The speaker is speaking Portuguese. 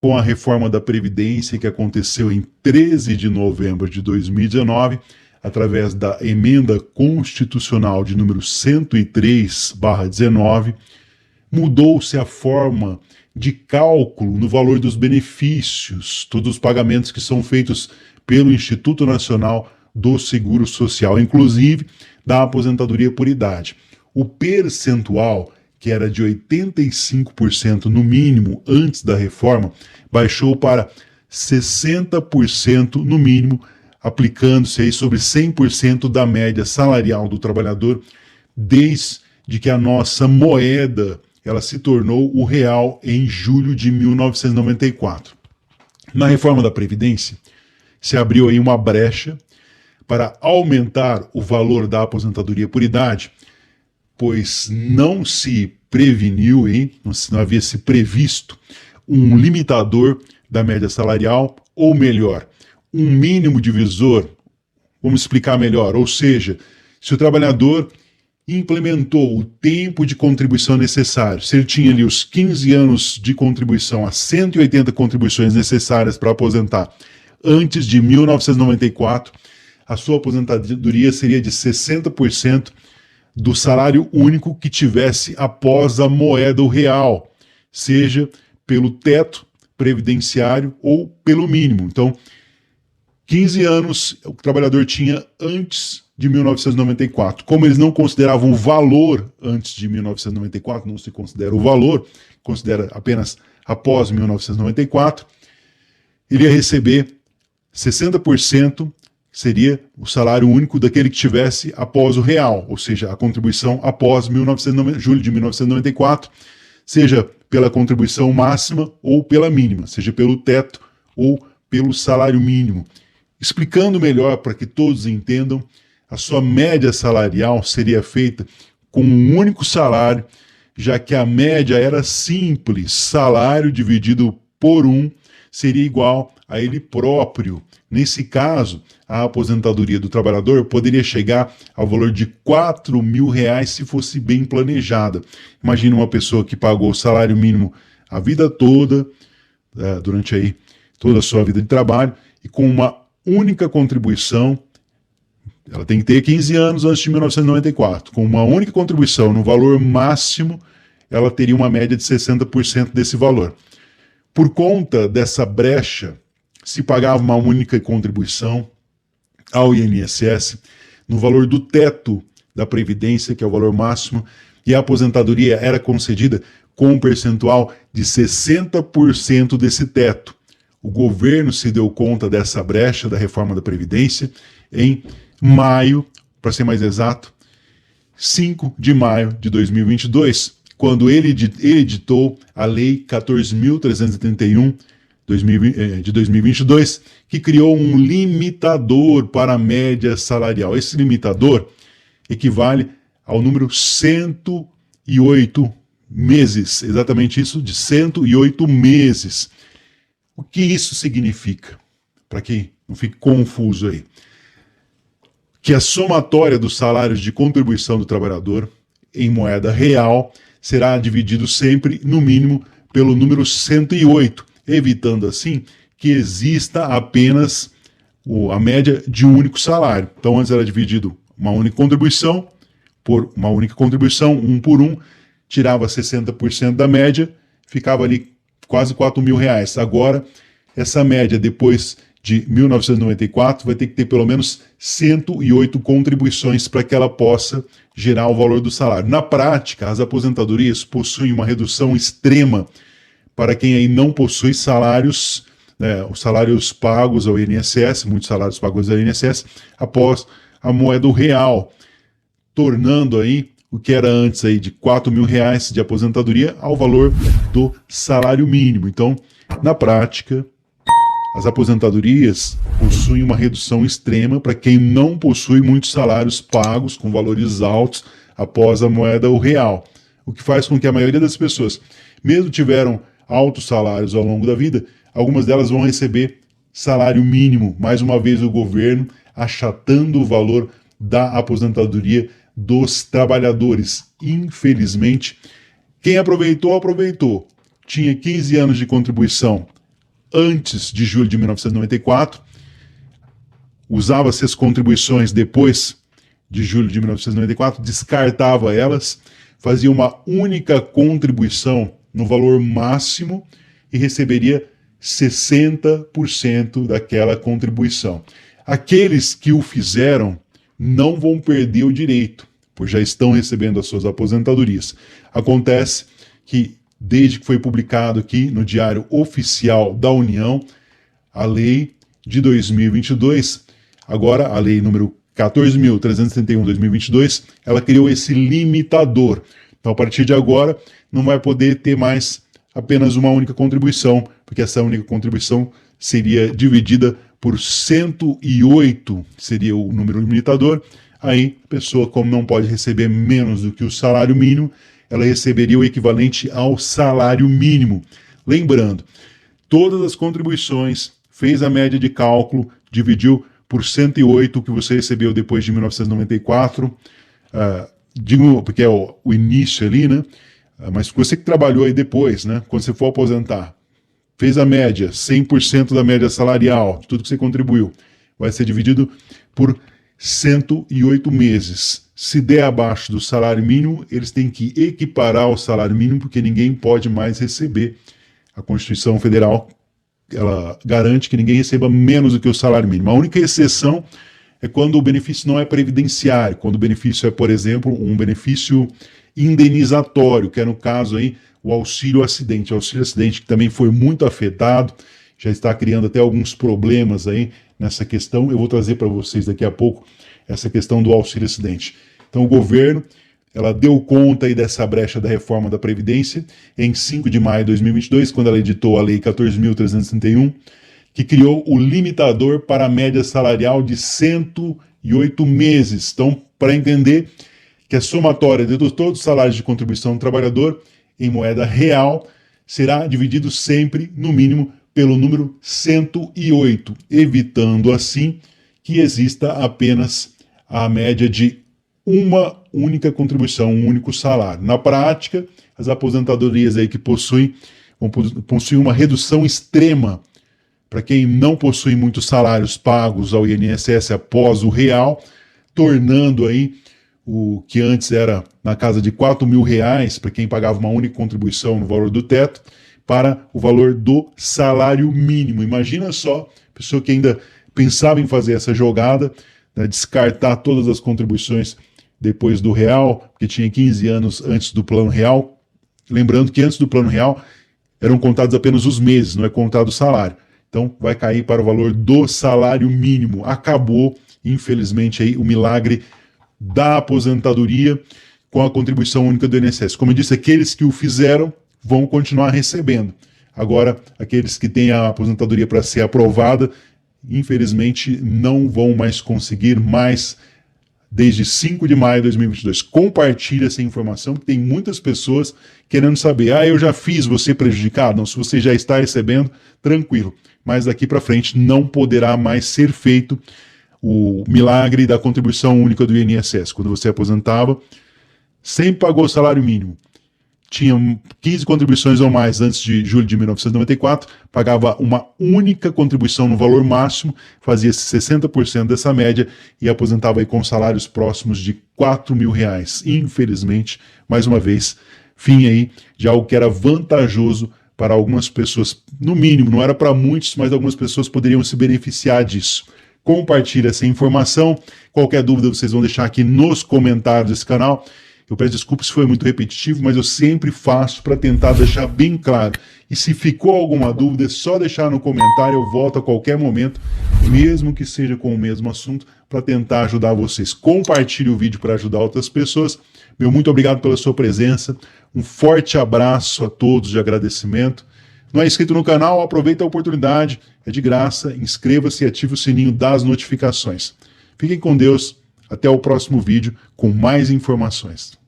com a reforma da Previdência que aconteceu em 13 de novembro de 2019, através da emenda constitucional de número 103/19, mudou-se a forma de cálculo no valor dos benefícios, todos os pagamentos que são feitos pelo Instituto Nacional do Seguro Social, inclusive da aposentadoria por idade. O percentual, que era de 85% no mínimo antes da reforma, baixou para 60% no mínimo, aplicando-se aí sobre 100% da média salarial do trabalhador, desde que a nossa moeda ela se tornou o real em julho de 1994. Na reforma da Previdência, se abriu aí uma brecha para aumentar o valor da aposentadoria por idade, pois não se preveniu, não havia se previsto um limitador da média salarial, ou melhor, um mínimo divisor. Vamos explicar melhor, ou seja, se o trabalhador implementou o tempo de contribuição necessário, se ele tinha ali os 15 anos de contribuição, as 180 contribuições necessárias para aposentar antes de 1994, a sua aposentadoria seria de 60% do salário único que tivesse após a moeda real, seja pelo teto previdenciário ou pelo mínimo. Então, 15 anos o trabalhador tinha antes de 1994. Como eles não consideravam o valor antes de 1994, não se considera o valor, considera apenas após 1994, ele ia receber 60%, seria o salário único daquele que tivesse após o real, ou seja, a contribuição após julho de 1994, seja pela contribuição máxima ou pela mínima, seja pelo teto ou pelo salário mínimo. Explicando melhor para que todos entendam, a sua média salarial seria feita com um único salário, já que a média era simples, salário dividido por 1 seria igual a ele próprio. Nesse caso, a aposentadoria do trabalhador poderia chegar ao valor de R$4.000 se fosse bem planejada. Imagina uma pessoa que pagou o salário mínimo a vida toda, durante aí toda a sua vida de trabalho, e com uma única contribuição, ela tem que ter 15 anos antes de 1994, com uma única contribuição no valor máximo, ela teria uma média de 60% desse valor. Por conta dessa brecha, se pagava uma única contribuição ao INSS no valor do teto da Previdência, que é o valor máximo, e a aposentadoria era concedida com um percentual de 60% desse teto. O governo se deu conta dessa brecha da reforma da Previdência em maio, para ser mais exato, 5 de maio de 2022, quando ele editou a Lei 14.331 de 2022, que criou um limitador para a média salarial. Esse limitador equivale ao número 108 meses, exatamente isso, de 108 meses. O que isso significa? Para que não fique confuso aí. Que a somatória dos salários de contribuição do trabalhador em moeda real será dividido sempre, no mínimo, pelo número 108, evitando assim que exista apenas a média de um único salário. Então antes era dividido uma única contribuição por uma única contribuição, 1 por 1, tirava 60% da média, ficava ali quase R$4.000. Agora, essa média, depois de 1994, vai ter que ter pelo menos 108 contribuições para que ela possa gerar o valor do salário. Na prática, as aposentadorias possuem uma redução extrema para quem aí não possui salários, os salários pagos ao INSS, muitos salários pagos ao INSS, após a moeda real, tornando aí o que era antes aí de R$4.000 de aposentadoria ao valor do salário mínimo. Então, na prática, as aposentadorias possuem uma redução extrema para quem não possui muitos salários pagos com valores altos após a moeda real, o que faz com que a maioria das pessoas, mesmo tiveram altos salários ao longo da vida, algumas delas vão receber salário mínimo, mais uma vez o governo achatando o valor da aposentadoria dos trabalhadores. Infelizmente, quem aproveitou, aproveitou. Tinha 15 anos de contribuição antes de julho de 1994, usava-se as contribuições depois de julho de 1994, descartava elas, fazia uma única contribuição no valor máximo e receberia 60% daquela contribuição. Aqueles que o fizeram não vão perder o direito, pois já estão recebendo as suas aposentadorias. Acontece que, desde que foi publicado aqui no Diário Oficial da União, a lei de 2022, agora a lei número 14.331/2022, ela criou esse limitador. Então, a partir de agora, não vai poder ter mais apenas uma única contribuição, porque essa única contribuição seria dividida por 108, seria o número limitador. Aí, a pessoa, como não pode receber menos do que o salário mínimo, ela receberia o equivalente ao salário mínimo. Lembrando, todas as contribuições, fez a média de cálculo, dividiu por 108 que você recebeu depois de 1994, digo porque é o início ali, né? Mas você que trabalhou aí depois, né? Quando você for aposentar, fez a média, 100% da média salarial, de tudo que você contribuiu, vai ser dividido por 108 meses. Se der abaixo do salário mínimo, eles têm que equiparar o salário mínimo, porque ninguém pode mais receber. A Constituição Federal, ela garante que ninguém receba menos do que o salário mínimo. A única exceção é quando o benefício não é previdenciário, quando o benefício é, por exemplo, um benefício indenizatório, que é no caso aí o auxílio acidente. O auxílio acidente que também foi muito afetado, já está criando até alguns problemas aí nessa questão. Eu vou trazer para vocês daqui a pouco essa questão do auxílio acidente. Então o governo, ela deu conta aí dessa brecha da reforma da Previdência em 5 de maio de 2022, quando ela editou a Lei 14.331, que criou o limitador para a média salarial de 108 meses. Então, para entender que a somatória de todos os salários de contribuição do trabalhador em moeda real será dividido sempre, no mínimo, pelo número 108, evitando assim que exista apenas a média de uma única contribuição, um único salário. Na prática, as aposentadorias aí que possuem uma redução extrema para quem não possui muitos salários pagos ao INSS após o real, tornando aí o que antes era na casa de R$4.000 para quem pagava uma única contribuição no valor do teto, para o valor do salário mínimo. Imagina só, pessoa que ainda pensava em fazer essa jogada, né, descartar todas as contribuições depois do real, que tinha 15 anos antes do plano real. Lembrando que antes do plano real eram contados apenas os meses, não é contado o salário. Então vai cair para o valor do salário mínimo. Acabou, infelizmente, aí, o milagre da aposentadoria com a contribuição única do INSS. Como eu disse, aqueles que o fizeram vão continuar recebendo. Agora, aqueles que têm a aposentadoria para ser aprovada, infelizmente, não vão mais conseguir mais desde 5 de maio de 2022. Compartilhe essa informação, porque tem muitas pessoas querendo saber, eu já fiz, você prejudicado? Não, se você já está recebendo, tranquilo. Mas daqui para frente não poderá mais ser feito o milagre da contribuição única do INSS. Quando você aposentava, sempre pagou o salário mínimo. Tinha 15 contribuições ou mais antes de julho de 1994, pagava uma única contribuição no valor máximo, fazia 60% dessa média e aposentava aí com salários próximos de R$4.000. Infelizmente, mais uma vez, fim aí de algo que era vantajoso para algumas pessoas, no mínimo, não era para muitos, mas algumas pessoas poderiam se beneficiar disso. Compartilhe essa informação. Qualquer dúvida vocês vão deixar aqui nos comentários desse canal. Eu peço desculpas se foi muito repetitivo, mas eu sempre faço para tentar deixar bem claro. E se ficou alguma dúvida, é só deixar no comentário, eu volto a qualquer momento, mesmo que seja com o mesmo assunto, para tentar ajudar vocês. Compartilhe o vídeo para ajudar outras pessoas. Meu muito obrigado pela sua presença. Um forte abraço a todos de agradecimento. Não é inscrito no canal? Aproveita a oportunidade, é de graça, inscreva-se e ative o sininho das notificações. Fiquem com Deus, até o próximo vídeo com mais informações.